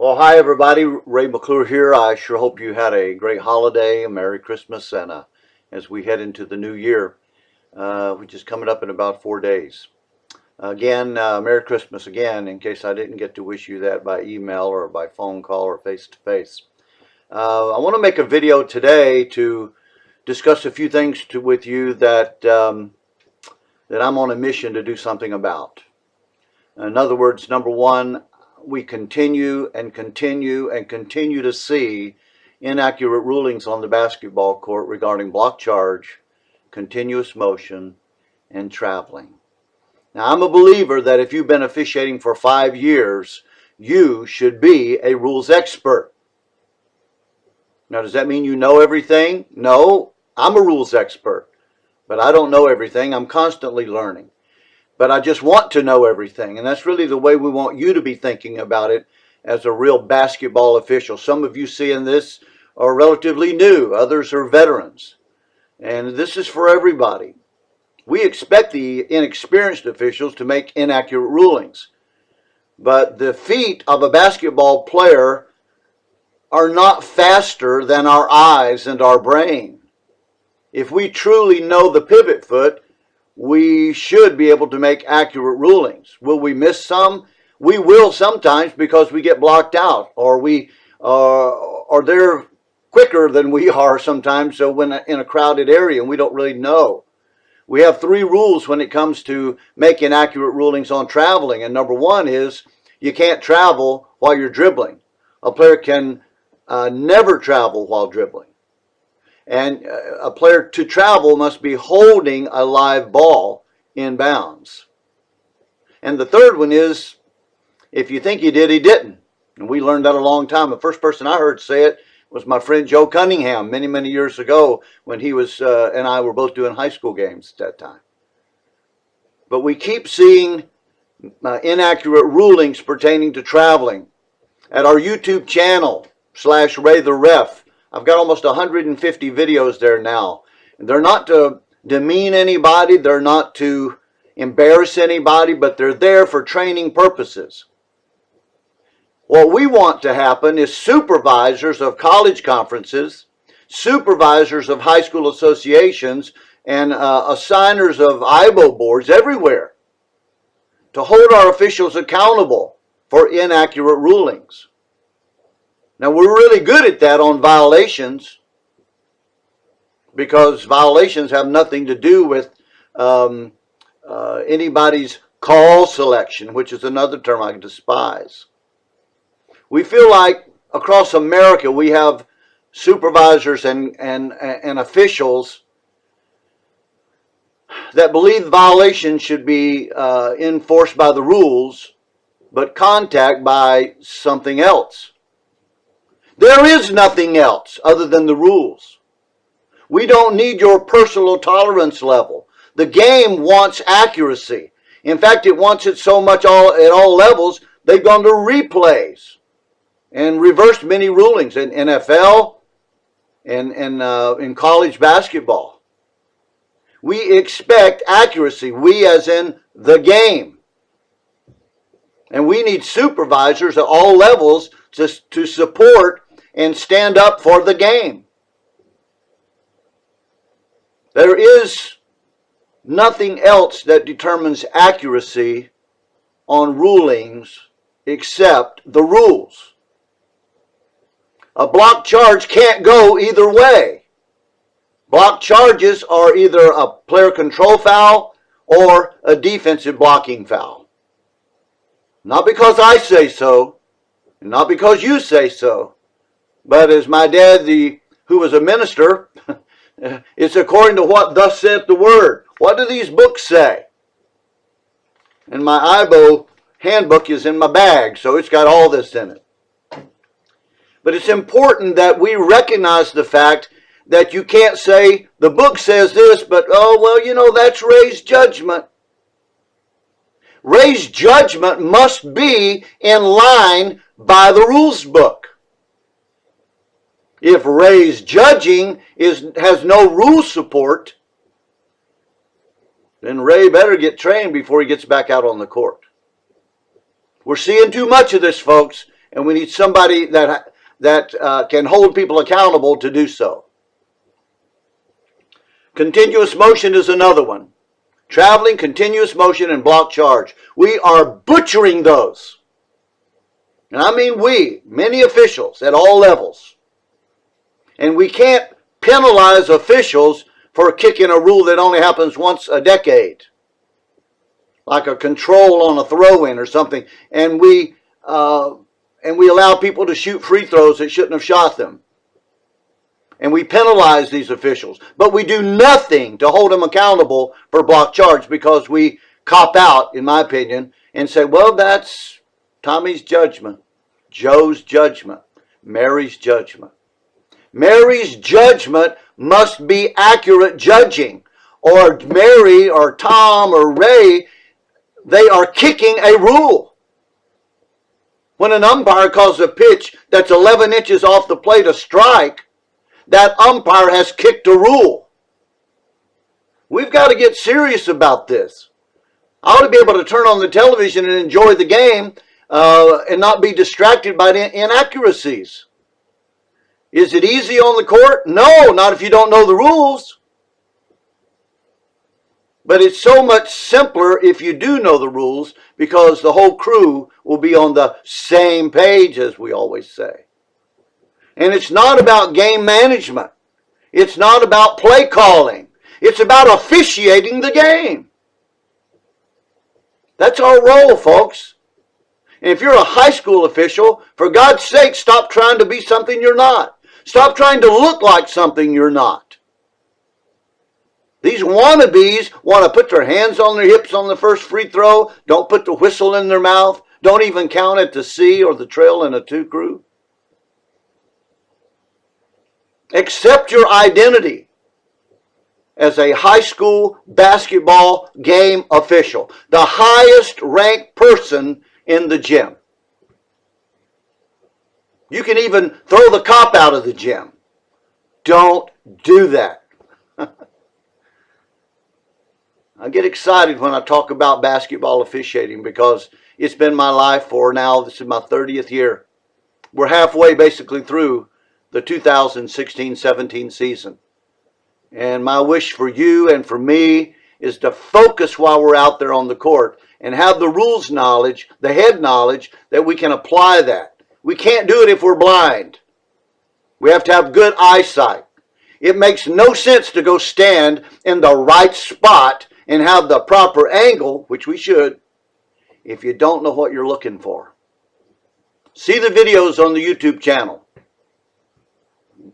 Well, hi everybody. Ray McClure here. I sure hope you had a great holiday, a Merry Christmas, and as we head into the new year, which is coming up in about 4 days. Again, Merry Christmas again, in case I didn't get to wish you that by email or by phone call or face to face. I want to make a video today to discuss a few things with you that that I'm on a mission to do something about. In other words, number one, we continue to see inaccurate rulings on the basketball court regarding block charge, continuous motion, and traveling. Now, I'm a believer that if you've been officiating for 5 years, you should be a rules expert. Now, does that mean you know everything? No, I'm a rules expert, but I don't know everything. I'm constantly learning. But I just want to know everything, and that's really the way we want you to be thinking about it as a real basketball official. Some of you seeing this are relatively new, others are veterans, and this is for everybody. We expect the inexperienced officials to make inaccurate rulings, but the feet of a basketball player are not faster than our eyes and our brain. If we truly know the pivot foot, we should be able to make accurate rulings. Will we miss some? We will sometimes because we get blocked out, or they're quicker than we are sometimes, so when in a crowded area and we don't really know. We have 3 rules when it comes to making accurate rulings on traveling, and number 1 is you can't travel while you're dribbling. A player can never travel while dribbling. And a player to travel must be holding a live ball in bounds. And the 3rd one is, if you think he did, he didn't. And we learned that a long time. The first person I heard say it was my friend Joe Cunningham many, many years ago when he was and I were both doing high school games at that time. But we keep seeing inaccurate rulings pertaining to traveling. At our YouTube channel, /RayTheRef, I've got almost 150 videos there now. They're not to demean anybody, they're not to embarrass anybody, but they're there for training purposes. What we want to happen is supervisors of college conferences, supervisors of high school associations, and assigners of IBO boards everywhere to hold our officials accountable for inaccurate rulings. Now, we're really good at that on violations because violations have nothing to do with anybody's call selection, which is another term I despise. We feel like across America we have supervisors and officials that believe violations should be enforced by the rules, but contact by something else. There is nothing else other than the rules. We don't need your personal tolerance level. The game wants accuracy. In fact, it wants it so much at all levels, they've gone to replays and reversed many rulings in NFL and in college basketball. We expect accuracy, we as in the game. And we need supervisors at all levels to support and stand up for the game. There is nothing else that determines accuracy on rulings except the rules. A block charge can't go either way. Block charges are either a player control foul or a defensive blocking foul. Not because I say so, and not because you say so, but as my dad, who was a minister, it's according to what thus saith the word. What do these books say? And my IBO handbook is in my bag, so it's got all this in it. But it's important that we recognize the fact that you can't say, the book says this, but oh, well, you know, that's Ray's judgment. Ray's judgment must be in line by the rules book. If Ray's judging has no rule support, then Ray better get trained before he gets back out on the court. We're seeing too much of this, folks, And we need somebody that can hold people accountable to do so. Continuous motion is another one. Traveling, continuous motion, and block charge. We are butchering those. And I mean we, many officials at all levels. And we can't penalize officials for kicking a rule that only happens once a decade. Like a control on a throw-in or something. And we allow people to shoot free throws that shouldn't have shot them. And we penalize these officials. But we do nothing to hold them accountable for block charge because we cop out, in my opinion, and say, well, that's Tommy's judgment, Joe's judgment, Mary's judgment. Mary's judgment must be accurate judging. Or Mary or Tom or Ray, they are kicking a rule. When an umpire calls a pitch that's 11 inches off the plate a strike, that umpire has kicked a rule. We've got to get serious about this. I ought to be able to turn on the television and enjoy the game and not be distracted by the inaccuracies. Is it easy on the court? No, not if you don't know the rules. But it's so much simpler if you do know the rules because the whole crew will be on the same page, as we always say. And it's not about game management. It's not about play calling. It's about officiating the game. That's our role, folks. And if you're a high school official, for God's sake, stop trying to be something you're not. Stop trying to look like something you're not. These wannabes want to put their hands on their hips on the first free throw. Don't put the whistle in their mouth. Don't even count at the C or the trail in a two crew. Accept your identity as a high school basketball game official, the highest ranked person in the gym. You can even throw the cop out of the gym. Don't do that. I get excited when I talk about basketball officiating because it's been my life for now, this is my 30th year. We're halfway basically through the 2016-17 season. And my wish for you and for me is to focus while we're out there on the court and have the rules knowledge, the head knowledge, that we can apply that. We can't do it if we're blind. We have to have good eyesight. It makes no sense to go stand in the right spot and have the proper angle, which we should, if you don't know what you're looking for. See the videos on the YouTube channel.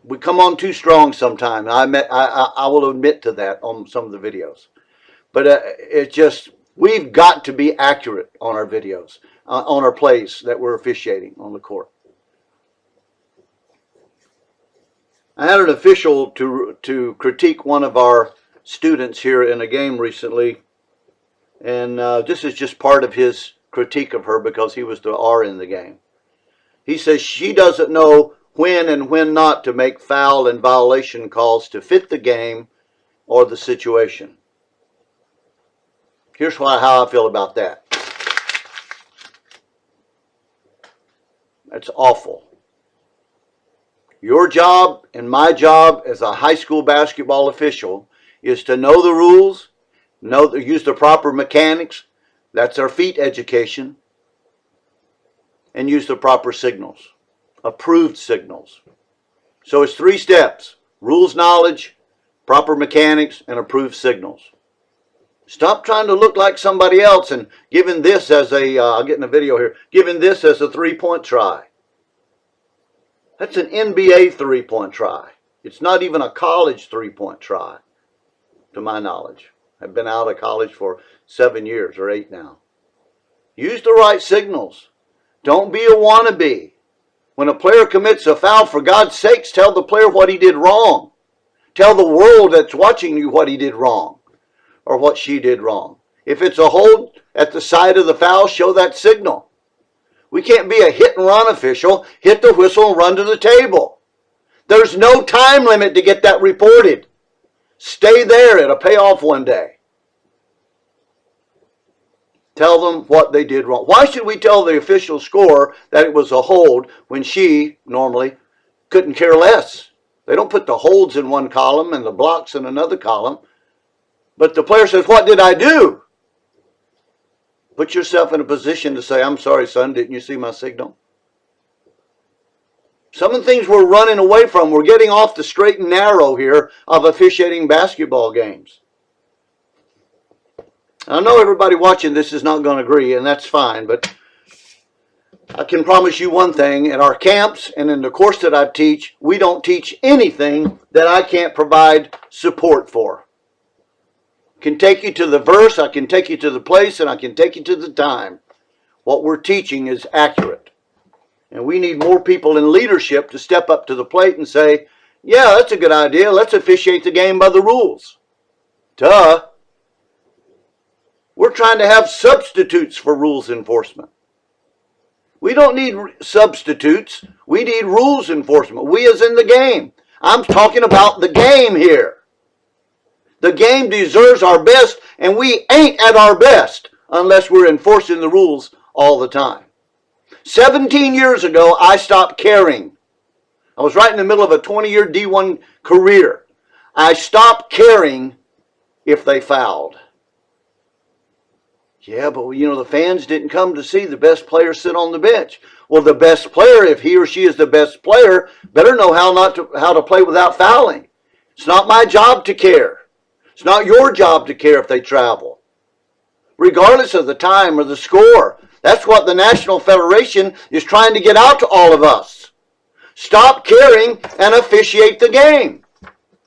We come on too strong sometimes. I will admit to that on some of the videos. But it's just, we've got to be accurate on our videos, on our plays that we're officiating on the court. I had an official to critique one of our students here in a game recently. And this is just part of his critique of her because he was the R in the game. He says she doesn't know when and when not to make foul and violation calls to fit the game or the situation. Here's how I feel about that. That's awful. Your job and my job as a high school basketball official is to know the rules, use the proper mechanics, that's our feet education, and use the proper signals. Approved signals. So it's 3 steps: rules knowledge, proper mechanics, and approved signals. Stop trying to look like somebody else and giving this as a, I'll get in a video here, giving this as a 3-point try. That's an NBA 3-point try. It's not even a college 3-point try, to my knowledge. I've been out of college for 7 years or 8 now. Use the right signals. Don't be a wannabe. When a player commits a foul, for God's sakes, tell the player what he did wrong. Tell the world that's watching you what he did wrong or what she did wrong. If it's a hold at the side of the foul, show that signal. We can't be a hit and run official, hit the whistle and run to the table. There's no time limit to get that reported. Stay there, it'll pay off one day. Tell them what they did wrong. Why should we tell the official scorer that it was a hold when she normally couldn't care less? They don't put the holds in one column and the blocks in another column. But the player says, what did I do? Put yourself in a position to say, I'm sorry, son, didn't you see my signal? Some of the things we're running away from, we're getting off the straight and narrow here of officiating basketball games. I know everybody watching this is not going to agree, and that's fine, but I can promise you one thing. At our camps and in the course that I teach, we don't teach anything that I can't provide support for. I can take you to the verse, I can take you to the place, and I can take you to the time. What we're teaching is accurate. And we need more people in leadership to step up to the plate and say, yeah, that's a good idea. Let's officiate the game by the rules. Duh. We're trying to have substitutes for rules enforcement. We don't need substitutes. We need rules enforcement. We as in the game. I'm talking about the game here. The game deserves our best, and we ain't at our best unless we're enforcing the rules all the time. 17 years ago, I stopped caring. I was right in the middle of a 20-year D1 career. I stopped caring if they fouled. Yeah, but you know, the fans didn't come to see the best player sit on the bench. Well, the best player, if he or she is the best player, better know how to play without fouling. It's not my job to care. It's not your job to care if they travel, regardless of the time or the score. That's what the National Federation is trying to get out to all of us. Stop caring and officiate the game.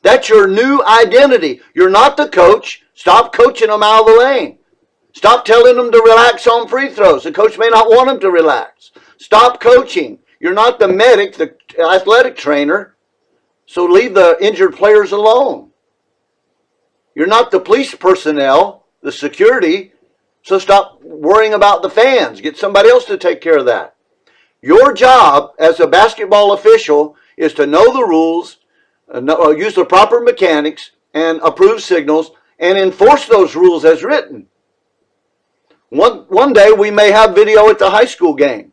That's your new identity. You're not the coach. Stop coaching them out of the lane. Stop telling them to relax on free throws. The coach may not want them to relax. Stop coaching. You're not the medic, the athletic trainer, so leave the injured players alone. You're not the police personnel, the security, so stop worrying about the fans. Get somebody else to take care of that. Your job as a basketball official is to know the rules, use the proper mechanics, and approve signals, and enforce those rules as written. One day we may have video at the high school game.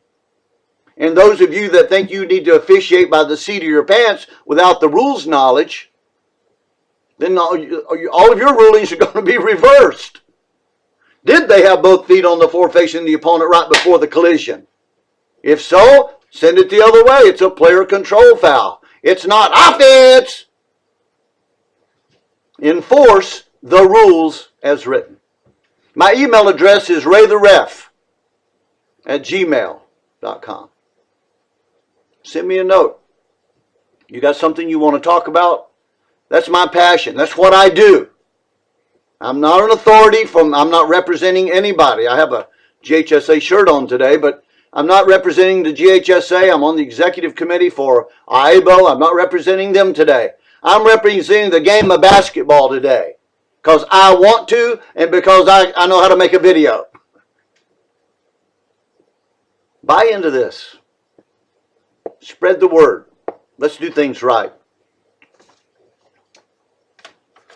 And those of you that think you need to officiate by the seat of your pants without the rules knowledge, then all of your rulings are going to be reversed. Did they have both feet on the floor facing the opponent right before the collision? If so, send it the other way. It's a player control foul. It's not offense. Enforce the rules as written. My email address is raytheref@gmail.com. Send me a note. You got something you want to talk about? That's my passion. That's what I do. I'm not an authority. I'm not representing anybody. I have a GHSA shirt on today, but I'm not representing the GHSA. I'm on the executive committee for AIBO. I'm not representing them today. I'm representing the game of basketball today because I want to and because I know how to make a video. Buy into this. Spread the word. Let's do things right.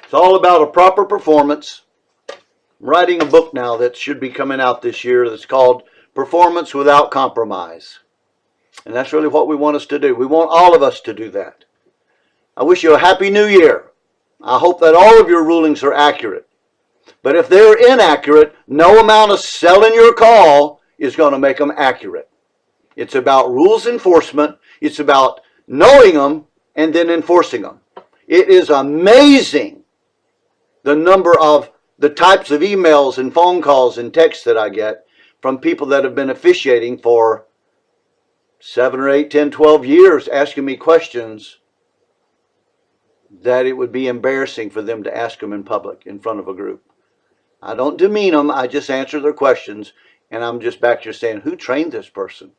It's all about a proper performance. I'm writing a book now that should be coming out this year that's called Performance Without Compromise. And that's really what we want us to do. We want all of us to do that. I wish you a happy new year. I hope that all of your rulings are accurate. But if they're inaccurate, no amount of selling your call is going to make them accurate. It's about rules enforcement. It's about knowing them and then enforcing them. It is amazing the number of the types of emails and phone calls and texts that I get from people that have been officiating for 7 or 8, 10, 12 years asking me questions that it would be embarrassing for them to ask them in public in front of a group. I don't demean them. I just answer their questions, and I'm just back here saying, who trained this person?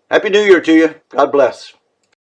Happy New Year to you. God bless.